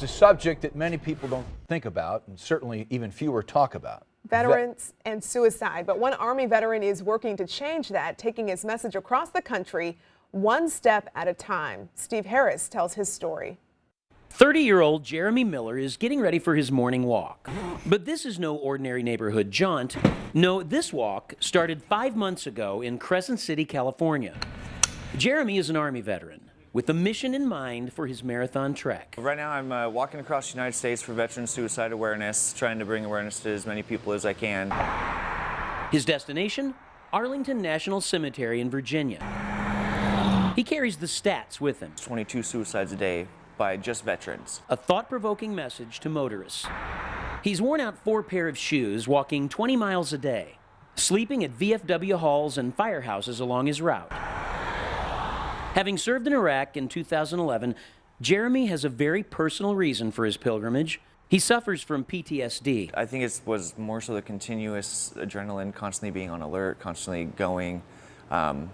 It's a subject that many people don't think about, and certainly even fewer talk about. Veterans and suicide. But one Army veteran is working to change that, taking his message across the country one step at a time. Steve Harris tells his story. 30-year-old Jeremy Miller is getting ready for his morning walk. But this is no ordinary neighborhood jaunt. No, this walk started 5 months ago in Crescent City, California. Jeremy is an Army veteran with a mission in mind for his marathon trek. Right now I'm walking across the United States for veteran suicide awareness, trying to bring awareness to as many people as I can. His destination? Arlington National Cemetery in Virginia. He carries the stats with him. 22 suicides a day by just veterans. A thought-provoking message to motorists. He's worn out 4 pair of shoes, walking 20 miles a day, sleeping at VFW halls and firehouses along his route. Having served in Iraq in 2011, Jeremy has a very personal reason for his pilgrimage. He suffers from PTSD. I think it was more so the continuous adrenaline, constantly being on alert, constantly going, and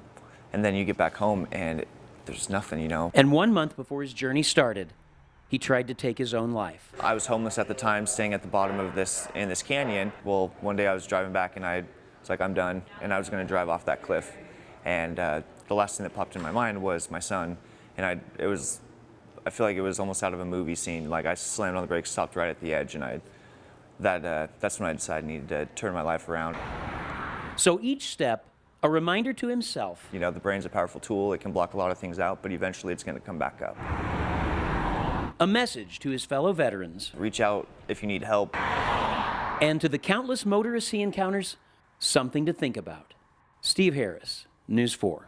then you get back home and there's nothing, you know. And 1 month before his journey started, he tried to take his own life. I was homeless at the time, staying at the bottom of this canyon. Well, one day I was driving back and I was like, I'm done, and I was going to drive off that cliff. And the last thing that popped in my mind was my son, and I feel like it was almost out of a movie scene. Like I slammed on the brakes, stopped right at the edge, and that's when I decided I needed to turn my life around. So each step, a reminder to himself. You know, the brain's a powerful tool. It can block a lot of things out, but eventually it's going to come back up. A message to his fellow veterans. Reach out if you need help. And to the countless motorists he encounters, something to think about. Steve Harris, News 4.